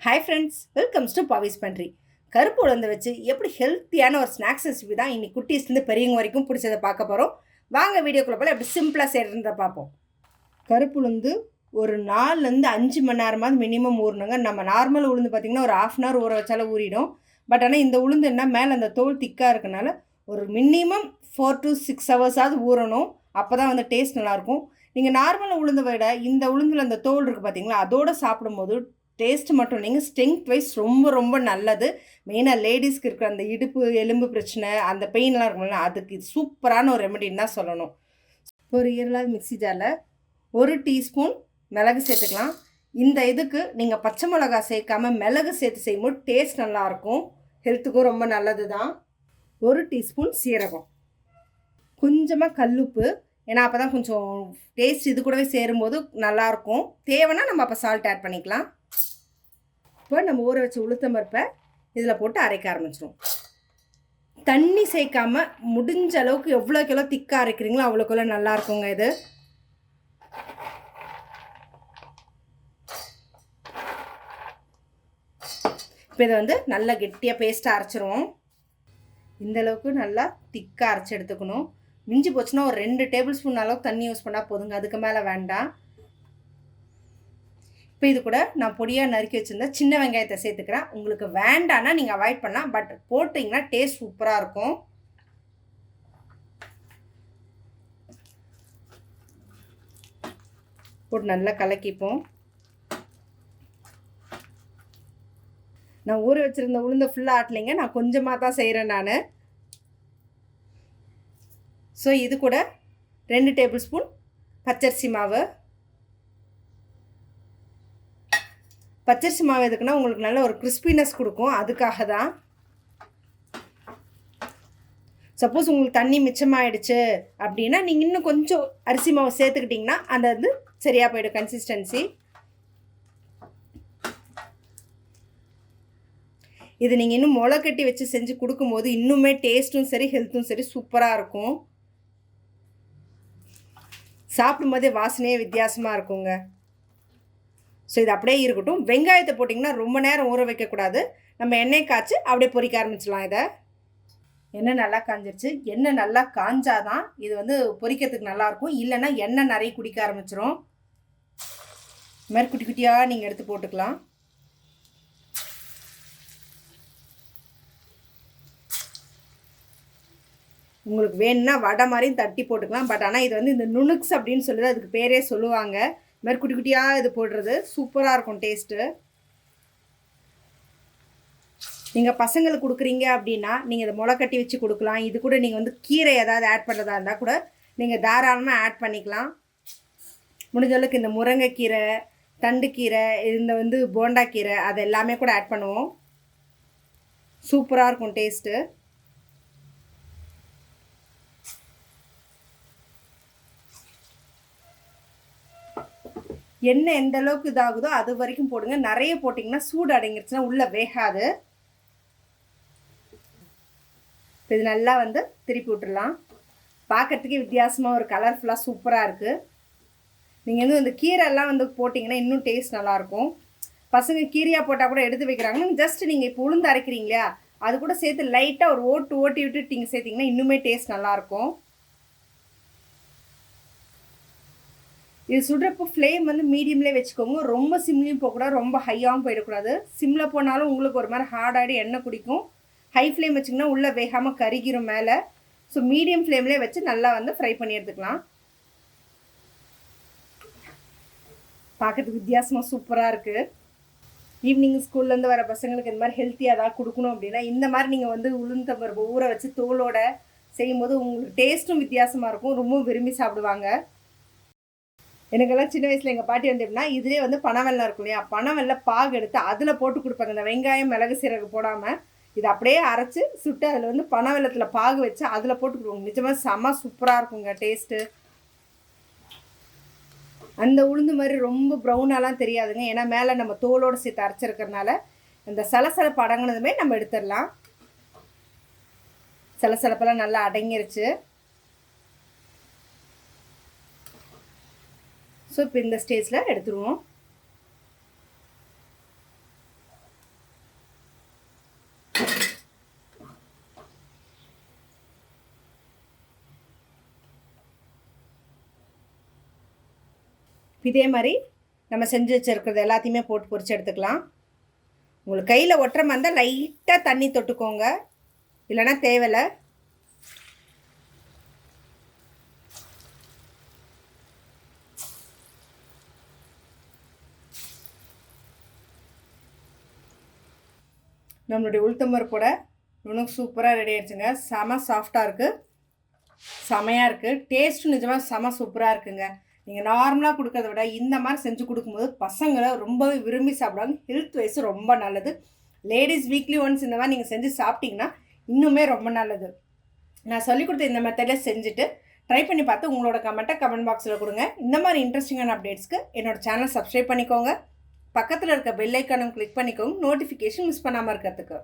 Hi friends, welcomes to பவிஸ் பண்ட்ரி. கருப்பு உளுந்து வச்சு எப்படி ஹெல்த்தியான ஒரு ஸ்நாக்ஸ் ரெசிபி தான் இன்னைக்கு குட்டீஸ்லேருந்து பெரியவங்க வரைக்கும் பிடிச்சதை பார்க்க போகிறோம். வாங்க வீடியோக்குள்ள போல எப்படி சிம்பிளாக செய்கிறத பார்ப்போம். கருப்பு உளுந்து ஒரு 4-5 மணி நேரமாவது மினிமம் ஊறணுங்க. நம்ம நார்மல் உளுந்து பார்த்திங்கன்னா ஒரு 1/2 hour ஊற வச்சாலும் ஊறிடும். பட் ஆனால் இந்த உளுந்து என்ன மேலே அந்த தோல் திக்காக இருக்கனால ஒரு மினிமம் 4 to 6 hours ஊறணும். அப்போ தான் வந்து டேஸ்ட் நல்லாயிருக்கும். நீங்கள் நார்மல் உளுந்தை விட இந்த உளுந்தில் அந்த தோல் இருக்குது பார்த்தீங்களா, அதோடு சாப்பிடும்போது டேஸ்ட் மட்டும் இல்லைங்க, ஸ்ட்ரென்த் வைஸ் ரொம்ப ரொம்ப நல்லது. மெயினாக லேடிஸ்க்கு இருக்கிற அந்த இடுப்பு எலும்பு பிரச்சனை, அந்த பெயின்லாம் இருக்கும்ல, அதுக்கு இது சூப்பரான ஒரு ரெமெடின்னு தான் சொல்லணும். ஒரு ஈரலாக மிக்ஸி ஜாரில் 1 டீஸ்பூன் மிளகு சேர்த்துக்கலாம். இந்த இதுக்கு நீங்கள் பச்சை மிளகா சேர்க்காமல் மிளகு சேர்த்து செய்யும்போது டேஸ்ட் நல்லாயிருக்கும், ஹெல்த்துக்கும் ரொம்ப நல்லது தான். 1 டீஸ்பூன் சீரகம், கொஞ்சமாக கல்லுப்பு, ஏன்னா அப்போ தான் கொஞ்சம் டேஸ்ட் இது கூடவே சேரும்போது நல்லாயிருக்கும். தேவைன்னா நம்ம அப்போ சால்ட் ஆட் பண்ணிக்கலாம். இப்போ நம்ம ஊற வச்ச உளுத்தம் பருப்பை இதில் போட்டு அரைக்க ஆரம்பிச்சிடும். தண்ணி சேர்க்காமல் முடிஞ்ச அளவுக்கு எவ்வளோக்கு எவ்வளோ திக்காக அரைக்கிறீங்களோ அவ்வளோக்குள்ள நல்லா இருக்குங்க இது. இப்போ இதை வந்து நல்லா கெட்டியாக பேஸ்ட்டாக அரைச்சிருவோம். இந்தளவுக்கு நல்லா திக்காக அரைச்சி எடுத்துக்கணும். மிஞ்சி போச்சுன்னா ஒரு 2 டேபிள் ஸ்பூன் அளவுக்கு தண்ணி யூஸ் பண்ணால் போதுங்க, அதுக்கு மேலே வேண்டாம். இப்போ இது கூட நான் பொடியாக நறுக்கி வச்சுருந்த சின்ன வெங்காயத்தை சேர்த்துக்கிறேன். உங்களுக்கு வேண்டான்னா நீங்கள் அவாய்ட் பண்ணலாம், பட் போட்டிங்கன்னா டேஸ்ட் சூப்பராக இருக்கும். போட்டு நல்லா கலக்கிப்போம். நான் ஊற வச்சுருந்த உளுந்த ஃபுல்லாக ஆட்டலைங்க, நான் கொஞ்சமாக தான் செய்கிறேன் நான். ஸோ இது கூட 2 டேபிள் ஸ்பூன் பச்சரிசி மாவு. பச்சரிசி மாவு எதுக்குன்னா உங்களுக்கு நல்ல ஒரு கிறிஸ்பினஸ் கொடுக்கும், அதுக்காக தான். சப்போஸ் உங்களுக்கு தண்ணி மிச்சமாகிடுச்சு அப்படின்னா நீங்கள் இன்னும் கொஞ்சம் அரிசி மாவு சேர்த்துக்கிட்டிங்கன்னா அந்த வந்து சரியாக போயிடும் கன்சிஸ்டன்சி. இது நீங்கள் இன்னும் முளை கட்டி வச்சு செஞ்சு கொடுக்கும்போது இன்னுமே டேஸ்ட்டும் சரி ஹெல்த்தும் சரி சூப்பராக இருக்கும். சாப்பிடும்போதே வாசனையே வித்தியாசமாக இருக்குங்க. ஸோ இது அப்படியே இருக்கட்டும். வெங்காயத்தை போட்டிங்கன்னா ரொம்ப நேரம் ஊற வைக்கக்கூடாது. நம்ம எண்ணெய் காய்ச்சி அப்படியே பொரிக்க ஆரம்பிச்சிடலாம். இதை எண்ணெய் நல்லா காஞ்சிருச்சு. எண்ணெய் நல்லா காஞ்சாதான் இது வந்து பொரிக்கிறதுக்கு நல்லாயிருக்கும், இல்லைன்னா எண்ணெய் நிறைய குடிக்க ஆரம்பிச்சிடும். இது மாதிரி குட்டி குட்டியாக நீங்கள் எடுத்து போட்டுக்கலாம். உங்களுக்கு வேணும்னா வடை மாதிரியும் தட்டி போட்டுக்கலாம். பட் ஆனால் இது வந்து இந்த நுணுக்ஸ் அப்படின்னு சொல்லி அதுக்கு பேரே சொல்லுவாங்க. இது மாதிரி குட்டி குட்டியாக இது போடுறது சூப்பராக இருக்கும் டேஸ்ட்டு. நீங்கள் பசங்களுக்கு கொடுக்குறீங்க அப்படின்னா நீங்கள் இதை முளை கட்டி வச்சு கொடுக்கலாம். இது கூட நீங்கள் வந்து கீரை ஏதாவது ஆட் பண்ணுறதா இருந்தால் கூட நீங்கள் தாராளமாக ஆட் பண்ணிக்கலாம். முடிஞ்ச அளவுக்கு இந்த முருங்கைக்கீரை, தண்டுக்கீரை, இந்த வந்து போண்டா கீரை, அது எல்லாமே கூட ஆட் பண்ணுவோம். சூப்பராக இருக்கும் டேஸ்ட்டு. எண்ணெய் எந்த அளவுக்கு இதாகுதோ அது வரைக்கும் போடுங்க. நிறைய போட்டிங்கன்னா சூடு அடங்கிருச்சுன்னா உள்ளே வேகாது. இது நல்லா வந்து திருப்பி விட்டுடலாம். பார்க்குறதுக்கே வித்தியாசமாக ஒரு கலர்ஃபுல்லாக சூப்பராக இருக்குது. நீங்கள் வந்து இந்த கீரைலாம் வந்து போட்டிங்கன்னா இன்னும் டேஸ்ட் நல்லாயிருக்கும். பசங்க கீரையாக போட்டால் கூட எடுத்து வைக்கிறாங்க. ஜஸ்ட் நீங்கள் இப்போ உளுந்து அரைக்கிறீங்களா, அது கூட சேர்த்து லைட்டாக ஒரு ஓட்டி விட்டு நீங்கள் சேர்த்திங்கன்னா இன்னுமே டேஸ்ட் நல்லாயிருக்கும். இது சுடுறப்போ ஃப்ளேம் வந்து மீடியம்லேயே வச்சுக்கோங்க. ரொம்ப சிம்லேயும் போகக்கூடாது, ரொம்ப ஹையாகவும் போயிடக்கூடாது. சிம்மில் போனாலும் உங்களுக்கு ஒரு மாதிரி ஹார்டாகிடு எண்ணெய் குடிக்கும். ஹை ஃப்ளேம் வச்சிங்கன்னா உள்ளே வேகாமல் கருகிரும் மேலே. ஸோ மீடியம் ஃப்ளேம்லேயே வச்சு நல்லா வந்து ஃப்ரை பண்ணி எடுத்துக்கலாம். பார்க்கறதுக்கு வித்தியாசமாக சூப்பராக இருக்குது. ஈவினிங் ஸ்கூல்லேருந்து வர பசங்களுக்கு இந்த மாதிரி ஹெல்த்தியாக ஏதாவது கொடுக்கணும் அப்படின்னா இந்த மாதிரி நீங்கள் வந்து உளுந்தம் பருப்பு ஊற வச்சு தோலோட செய்யும்போது உங்களுக்கு டேஸ்ட்டும் வித்தியாசமாக இருக்கும், ரொம்ப விரும்பி சாப்பிடுவாங்க. எனக்கெல்லாம் சின்ன வயசில் எங்கள் பாட்டி வந்து எப்படின்னா இதிலே வந்து பனவெல்லம் இருக்கும் இல்லையா, பனவெல்லம் பாகு எடுத்து அதில் போட்டு கொடுப்பாங்க. இந்த வெங்காயம் மிளகு சீரகம் போடாமல் இதை அப்படியே அரைச்சி சுட்டு அதில் வந்து பனவெல்லத்தில் பாகு வச்சு அதில் போட்டு கொடுப்பாங்க. நிஜமாக செம்ம சூப்பராக இருக்குங்க டேஸ்ட்டு. அந்த உளுந்து மாதிரி ரொம்ப ப்ரௌனாலாம் தெரியாதுங்க, ஏன்னா மேலே நம்ம தோலோடு சேர்த்து அரைச்சிருக்கிறதுனால அந்த சலசலப்பு அடங்கினதுமே நம்ம எடுத்துடலாம். சலசலப்பெல்லாம் நல்லா அடங்கிருச்சு. ஸோ இப்போ இந்த ஸ்டேஜில் எடுத்துருவோம். இதே மாதிரி நம்ம செஞ்சு வச்சுருக்கிறது எல்லாத்தையுமே போட்டு பொரிச்சு எடுத்துக்கலாம். உங்களுக்கு கையில் ஒட்டுற மாதிரி இருந்தால் லைட்டாக தண்ணி தொட்டுக்கோங்க, இல்லைன்னா தேவையில்லை. நம்மளுடைய உளுத்தம்பருப்போட இன்னும் சூப்பராக ரெடி ஆகிடுச்சுங்க. செம சாஃப்டாக இருக்குது, செமையாக இருக்குது. டேஸ்ட்டும் நிஜமாக செம சூப்பராக இருக்குங்க. நீங்கள் நார்மலாக கொடுக்கறத விட இந்த மாதிரி செஞ்சு கொடுக்கும்போது பசங்களை ரொம்பவே விரும்பி சாப்பிடுவாங்க. ஹெல்த் வைஸ் ரொம்ப நல்லது. லேடிஸ் வீக்லி ஒன்ஸ் இந்த மாதிரி நீங்கள் செஞ்சு சாப்பிட்டிங்கன்னா இன்னுமே ரொம்ப நல்லது. நான் சொல்லிக் கொடுத்த இந்த மெத்தடில் செஞ்சுட்டு ட்ரை பண்ணி பார்த்து உங்களோட கமெண்ட் பாக்ஸில் கொடுங்க. இந்த மாதிரி இன்ட்ரெஸ்டிங்கான அப்டேட்ஸ்க்கு என்னோடய சேனல் சப்ஸ்கிரைப் பண்ணிக்கோங்க. பக்கத்தில் இருக்க பெல் ஐக்கானும் கிளிக் பண்ணிக்கோங்க, நோட்டிஃபிகேஷன் மிஸ் பண்ணாமல் இருக்கிறதுக்கு.